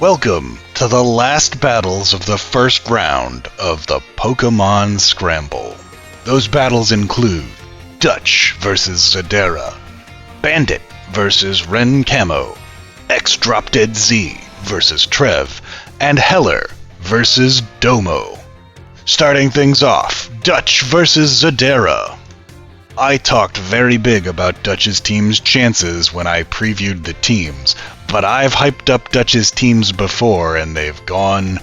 Welcome to the last battles of the first round of the Pokémon Scramble. Those battles include Dutch vs. Xadera, Bandit vs. Rencamo, xDropDeadz vs. Trev, and Heller vs. Domo. Starting things off, Dutch vs. Xadera. I talked very big about Dutch's team's chances when I previewed the teams, but I've hyped up Dutch's teams before and they've gone,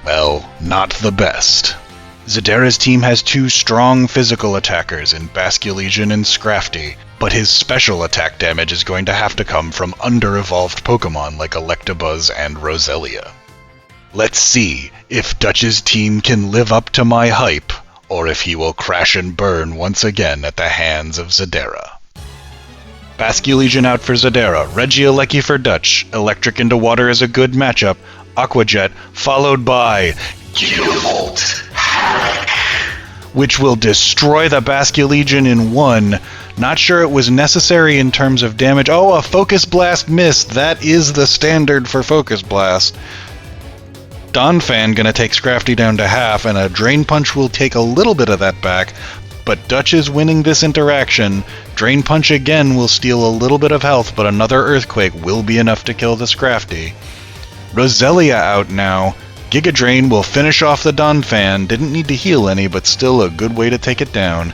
well, not the best. Xadera's team has two strong physical attackers in Basculegion and Scrafty, but his special attack damage is going to have to come from under-evolved Pokemon like Electabuzz and Roselia. Let's see if Dutch's team can live up to my hype, or if he will crash and burn once again at the hands of Xadera. Basculegion out for Xadera, Regieleki for Dutch, Electric into Water is a good matchup, Aqua Jet, followed by Gigabolt, which will destroy the Basculegion in one. Not sure it was necessary in terms of damage. Oh, a Focus Blast missed. That is the standard for Focus Blast. Donphan gonna take Scrafty down to half, and a Drain Punch will take a little bit of that back, but Dutch is winning this interaction. Drain Punch again will steal a little bit of health, but another Earthquake will be enough to kill the Scrafty. Roselia out now. Giga Drain will finish off the Donphan, didn't need to heal any, but still a good way to take it down.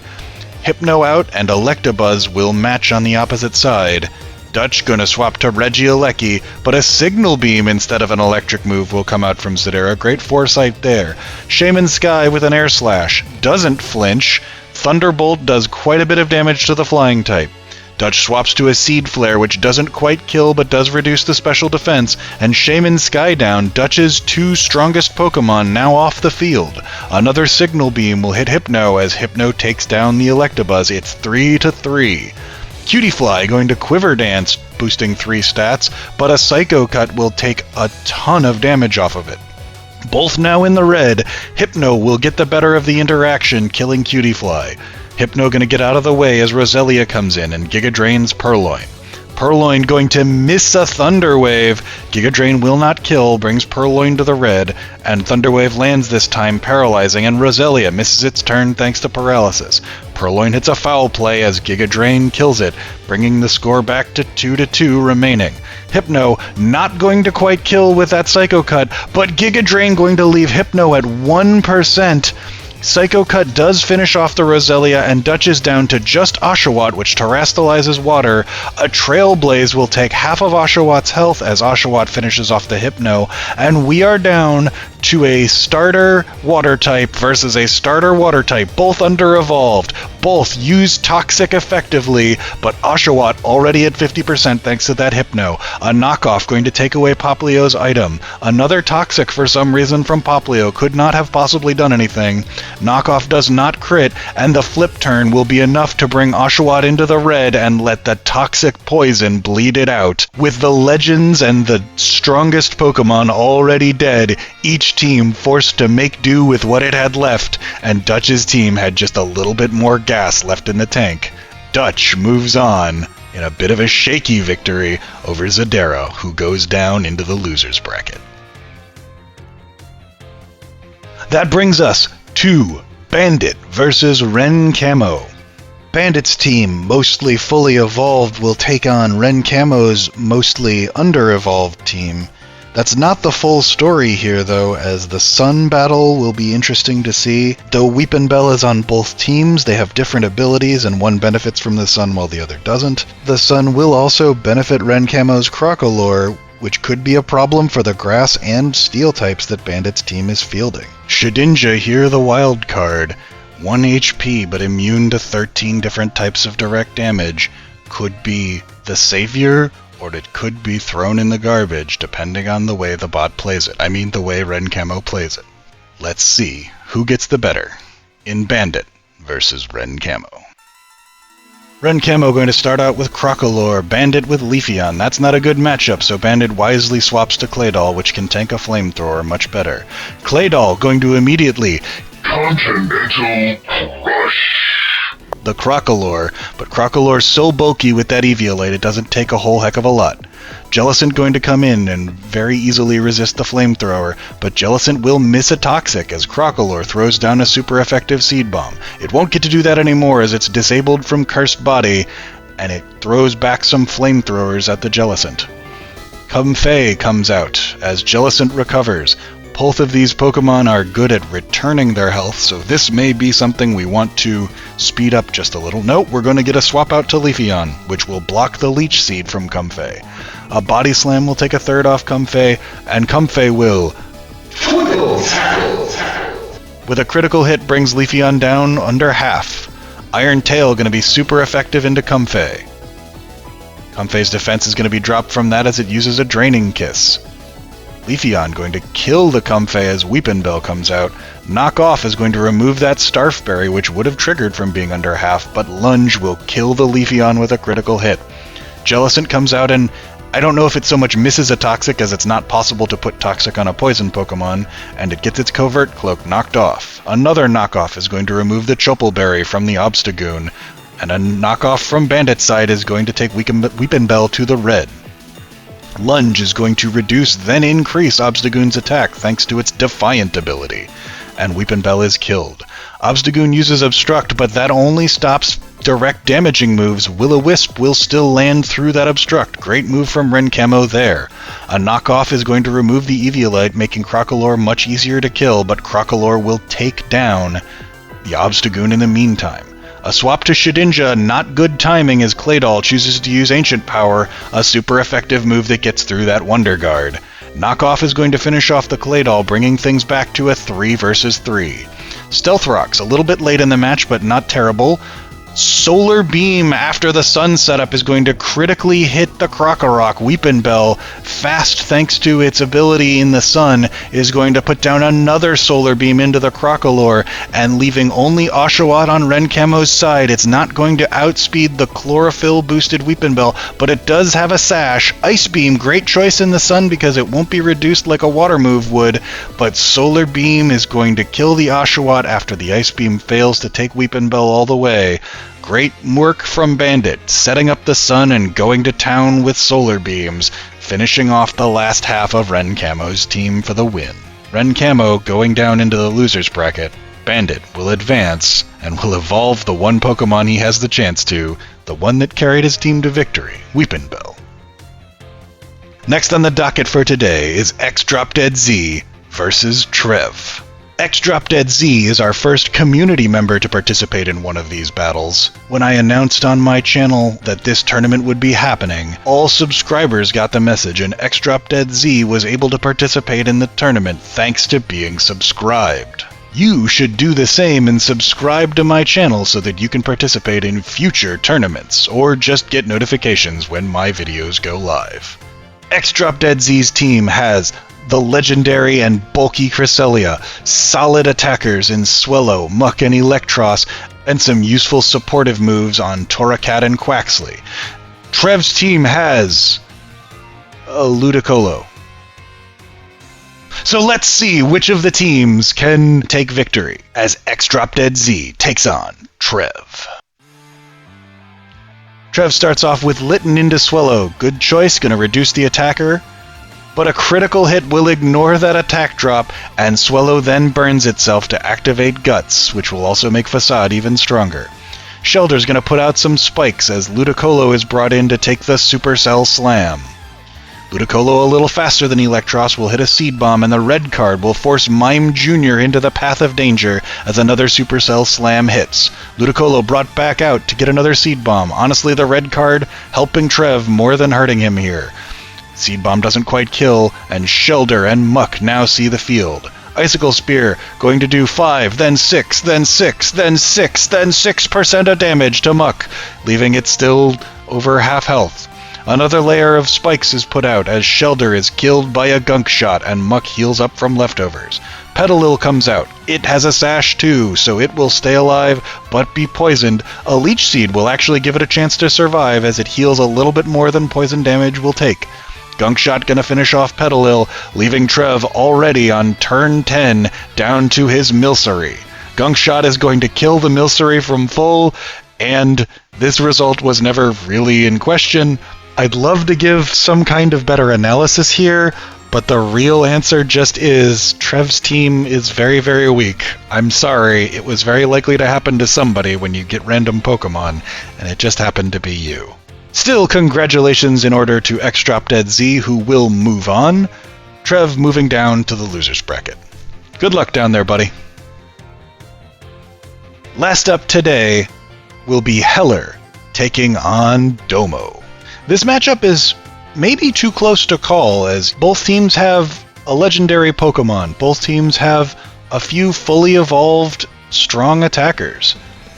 Hypno out, and Electabuzz will match on the opposite side. Dutch gonna swap to Regieleki, but a Signal Beam instead of an electric move will come out from Xadera. Great foresight there. Shaman Sky with an Air Slash. Doesn't flinch. Thunderbolt does quite a bit of damage to the flying type. Dutch swaps to a Seed Flare, which doesn't quite kill but does reduce the special defense, and Shaman Sky down, Dutch's two strongest Pokemon now off the field. Another Signal Beam will hit Hypno as Hypno takes down the Electabuzz. It's 3-3. Cutiefly going to Quiver Dance, boosting 3 stats, but a Psycho Cut will take a ton of damage off of it. Both now in the red, Hypno will get the better of the interaction, killing Cutiefly. Hypno gonna get out of the way as Roselia comes in and Giga Drains Purloin. Purloin going to miss a Thunder Wave. Giga Drain will not kill, brings Purloin to the red, and Thunder Wave lands this time, paralyzing, and Roselia misses its turn thanks to Paralysis. Purloin hits a foul play as Giga Drain kills it, bringing the score back to 2-2 remaining. Hypno not going to quite kill with that Psycho Cut, but Giga Drain going to leave Hypno at 1%. Psycho Cut does finish off the Roselia, and Dutch is down to just Oshawott, which terastallizes water. A Trailblaze will take half of Oshawott's health as Oshawott finishes off the Hypno, and we are down to a starter water type versus a starter water type, both under-evolved. Both use Toxic effectively, but Oshawott already at 50% thanks to that Hypno. A knockoff going to take away Poplio's item. Another Toxic for some reason from Poplio, could not have possibly done anything. Knockoff does not crit, and the flip turn will be enough to bring Oshawott into the red and let the Toxic Poison bleed it out. With the Legends and the strongest Pokemon already dead, each team forced to make do with what it had left, and Dutch's team had just a little bit more gas left in the tank. Dutch moves on in a bit of a shaky victory over Xadera, who goes down into the losers bracket. That brings us to Bandit versus Rencamo. Bandit's team, mostly fully evolved, will take on Rencamo's mostly under-evolved team. That's not the full story here, though, as the Sun battle will be interesting to see. Though Weepinbell is on both teams, they have different abilities, and one benefits from the Sun while the other doesn't. The Sun will also benefit Rencamo's Crocolore, which could be a problem for the Grass and Steel types that Bandit's team is fielding. Shedinja here, the wild card. 1 HP, but immune to 13 different types of direct damage. Could be the savior, or it could be thrown in the garbage, depending on the way the bot plays it. I mean the way Rencamo plays it. Let's see who gets the better in Bandit versus Rencamo. Rencamo going to start out with Crocolore, Bandit with Leafeon. That's not a good matchup, so Bandit wisely swaps to Claydol, which can tank a Flamethrower much better. Claydol going to immediately Continental Crush. the Crocolore, but Crocolore's so bulky with that Eviolite it doesn't take a whole heck of a lot. Jellicent going to come in and very easily resist the Flamethrower, but Jellicent will miss a Toxic as Crocolore throws down a super effective Seed Bomb. It won't get to do that anymore as it's disabled from Cursed Body, and it throws back some Flamethrowers at the Jellicent. Comfey comes out as Jellicent recovers. Both of these Pokemon are good at returning their health, so this may be something we want to speed up just a little. Nope, we're going to get a swap out to Leafeon, which will block the Leech Seed from Comfey. A Body Slam will take a third off Comfey, and Comfey will... with a critical hit brings Leafeon down under half. Iron Tail going to be super effective into Comfey. Comfey's defense is going to be dropped from that as it uses a Draining Kiss. Leafeon going to kill the Comfey as Weepinbell comes out. Knock Off is going to remove that Starf Berry, which would have triggered from being under half, but Lunge will kill the Leafeon with a critical hit. Jellicent comes out and I don't know if it so much misses a Toxic as it's not possible to put Toxic on a Poison Pokemon, and it gets its Covert Cloak knocked off. Another knockoff is going to remove the Chopal Berry from the Obstagoon, and a knockoff from Bandit's side is going to take Weepinbell to the red. Lunge is going to reduce, then increase Obstagoon's attack thanks to its Defiant ability, and Weepinbell is killed. Obstagoon uses Obstruct, but that only stops direct damaging moves. Will-O-Wisp will still land through that Obstruct. Great move from Rencamo there. A knockoff is going to remove the Eviolite, making Crocolore much easier to kill, but Crocolore will take down the Obstagoon in the meantime. A swap to Shedinja, not good timing as Claydol chooses to use Ancient Power, a super effective move that gets through that Wonder Guard. Knockoff is going to finish off the Claydol, bringing things back to a 3 versus 3. Stealth Rock's a little bit late in the match, but not terrible. Solar Beam after the Sun setup is going to critically hit the Crocorock. Weepinbell, fast thanks to its ability in the Sun, is going to put down another Solar Beam into the Crocolore, and leaving only Oshawott on Rencamo's side. It's not going to outspeed the Chlorophyll-boosted Weepinbell, but it does have a Sash. Ice Beam, great choice in the Sun because it won't be reduced like a Water move would, but Solar Beam is going to kill the Oshawott after the Ice Beam fails to take Weepinbell all the way. Great work from Bandit, setting up the Sun and going to town with Solar Beams, finishing off the last half of Rencamo's team for the win. Rencamo going down into the loser's bracket. Bandit will advance and will evolve the one Pokemon he has the chance to, the one that carried his team to victory, Weepinbell. Next on the docket for today is xDropDeadz versus Trev. xDropDeadz is our first community member to participate in one of these battles. When I announced on my channel that this tournament would be happening, all subscribers got the message and xDropDeadz was able to participate in the tournament thanks to being subscribed. You should do the same and subscribe to my channel so that you can participate in future tournaments, or just get notifications when my videos go live. xDropDeadz's team has the legendary and bulky Cresselia, solid attackers in Swellow, Muck, and Electros, and some useful supportive moves on Torracat and Quaxley. Trev's team has a Ludicolo. So let's see which of the teams can take victory as xDropDeadz takes on Trev. Trev starts off with Litten into Swellow. Good choice, gonna reduce the attacker. But a critical hit will ignore that attack drop, and Swellow then burns itself to activate Guts, which will also make Facade even stronger. Shelter's gonna put out some spikes as Ludicolo is brought in to take the Supercell Slam. Ludicolo, a little faster than Electros, will hit a Seed Bomb, and the red card will force Mime Jr. into the path of danger as another Supercell Slam hits. Ludicolo brought back out to get another Seed Bomb. Honestly, the red card helping Trev more than hurting him here. Seed Bomb doesn't quite kill, and Shelter and Muck now see the field. Icicle Spear going to do 5, then 6, then 6, then 6, then 6% of damage to Muck, leaving it still over half health. Another layer of spikes is put out as Shelter is killed by a Gunk Shot and Muck heals up from leftovers. Petalil comes out. It has a Sash too, so it will stay alive but be poisoned. A Leech Seed will actually give it a chance to survive as it heals a little bit more than poison damage will take. Gunk Shot gonna finish off Petalil, leaving Trev already on turn 10 down to his Milcery. Gunk Shot is going to kill the Milcery from full, And this result was never really in question. I'd love to give some kind of better analysis here, but the real answer just is Trev's team is very, very weak. I'm sorry, it was very likely to happen to somebody when you get random Pokemon, and it just happened to be you. Still, congratulations in order to xDropDeadz, who will move on. Trev moving down to the losers bracket. Good luck down there, buddy. Last up today will be Heller taking on Domo. This matchup is maybe too close to call, as both teams have a legendary Pokemon. Both teams have a few fully evolved, strong attackers.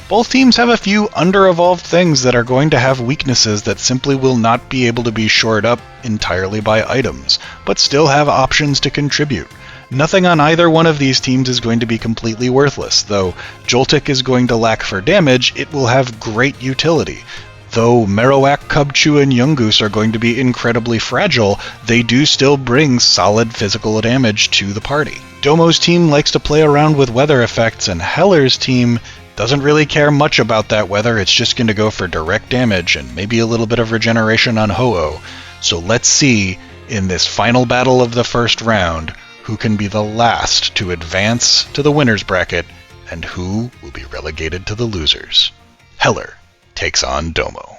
Both teams have a few under-evolved things that are going to have weaknesses that simply will not be able to be shored up entirely by items, but still have options to contribute. Nothing on either one of these teams is going to be completely worthless. Though Joltik is going to lack for damage, it will have great utility. Though Marowak, Cubchoo, and Yungoos are going to be incredibly fragile, they do still bring solid physical damage to the party. Domo's team likes to play around with weather effects, and Heller's team doesn't really care much about that weather. It's just going to go for direct damage and maybe a little bit of regeneration on Ho-Oh. So let's see, in this final battle of the first round, who can be the last to advance to the winner's bracket, and who will be relegated to the losers. Heller takes on Domo.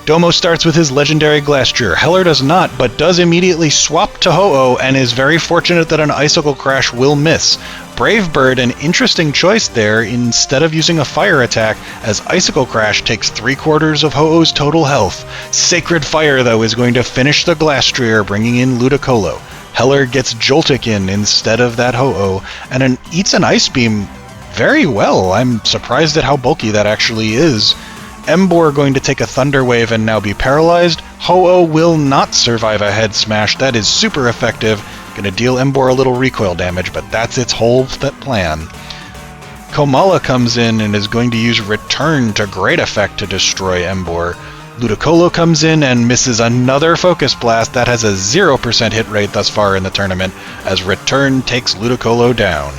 Domo starts with his legendary Glastrier. Heller does not, but does immediately swap to Ho-Oh and is very fortunate that an Icicle Crash will miss. Brave Bird, an interesting choice there instead of using a fire attack, as Icicle Crash takes 3/4 of Ho-Oh's total health. Sacred Fire, though, is going to finish the Glastrier, bringing in Ludicolo. Heller gets Joltik in instead of that Ho-Oh, and eats an Ice Beam very well. I'm surprised at how bulky that actually is. Emboar going to take a Thunder Wave and now be paralyzed. Ho-Oh will not survive a Head Smash. That is super effective. Going to deal Emboar a little recoil damage, but that's its whole plan. Komala comes in and is going to use Return to great effect to destroy Emboar. Ludicolo comes in and misses another Focus Blast that has a 0% hit rate thus far in the tournament, as Return takes Ludicolo down.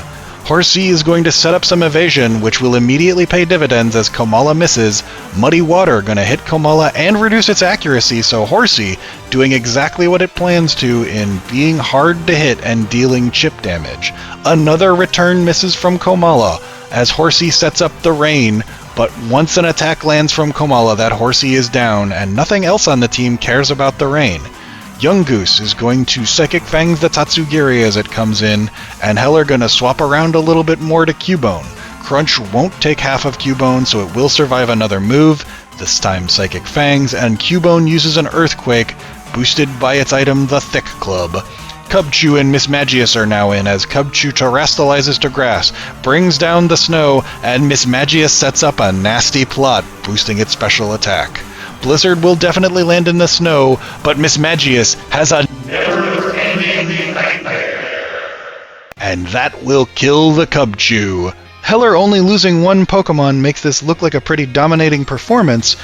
Horsey is going to set up some evasion, which will immediately pay dividends as Komala misses. Muddy Water going to hit Komala and reduce its accuracy, so Horsey doing exactly what it plans to in being hard to hit and dealing chip damage. Another Return misses from Komala as Horsey sets up the Rain, but once an attack lands from Komala, that Horsey is down, and nothing else on the team cares about the Rain. Yungoos is going to Psychic Fangs the Tatsugiri as it comes in, and Heller gonna swap around a little bit more to Cubone. Crunch won't take half of Cubone, so it will survive another move, this time Psychic Fangs, and Cubone uses an Earthquake, boosted by its item the Thick Club. Cubchoo and Mismagius are now in, as Cubchoo terastallizes to grass, brings down the snow, and Mismagius sets up a nasty plot, boosting its special attack. Blizzard will definitely land in the snow, but Mismagius has a never-ending nightmare. And that will kill the Cubchoo. Heller only losing one Pokemon makes this look like a pretty dominating performance.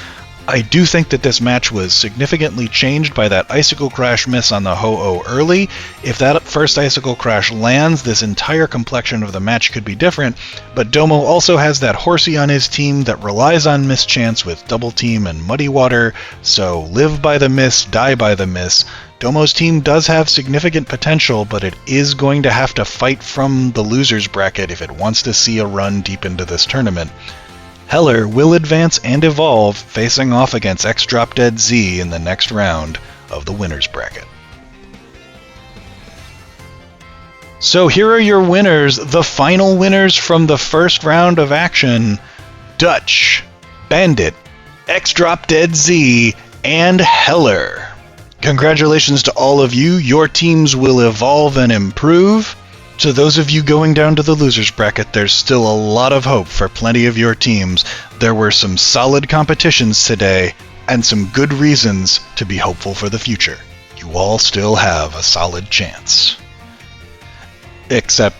I do think that this match was significantly changed by that Icicle Crash miss on the Ho-Oh early. If that first Icicle Crash lands, this entire complexion of the match could be different, but Domo also has that Horsey on his team that relies on mischance with Double Team and Muddy Water, so live by the miss, die by the miss. Domo's team does have significant potential, but it is going to have to fight from the losers bracket if it wants to see a run deep into this tournament. Heller will advance and evolve, facing off against xDropDeadz in the next round of the winners bracket. So here are your winners, the final winners from the first round of action: Dutch, Bandit, xDropDeadz, and Heller. Congratulations to all of you. Your teams will evolve and improve. To those of you going down to the losers bracket, there's still a lot of hope for plenty of your teams. There were some solid competitions today, and some good reasons to be hopeful for the future. You all still have a solid chance. Except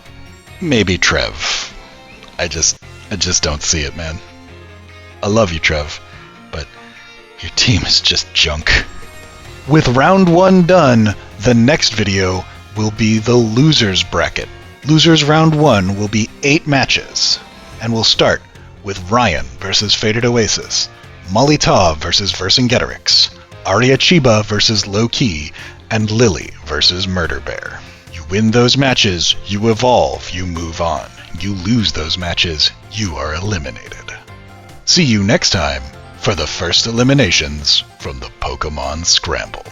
maybe Trev. I just don't see it, man. I love you, Trev, but your team is just junk. With round 1 done, the next video will be the losers bracket. Losers round 1 will be 8 matches, and we'll start with Ryan versus Faded Oasis, Molly-Ta versus Vercingetorix, Arya Chiba versus Low-Key, and Lily versus Murder Bear. You win those matches, you evolve, you move on. You lose those matches, you are eliminated. See you next time for the first eliminations from the Pokémon Scramble.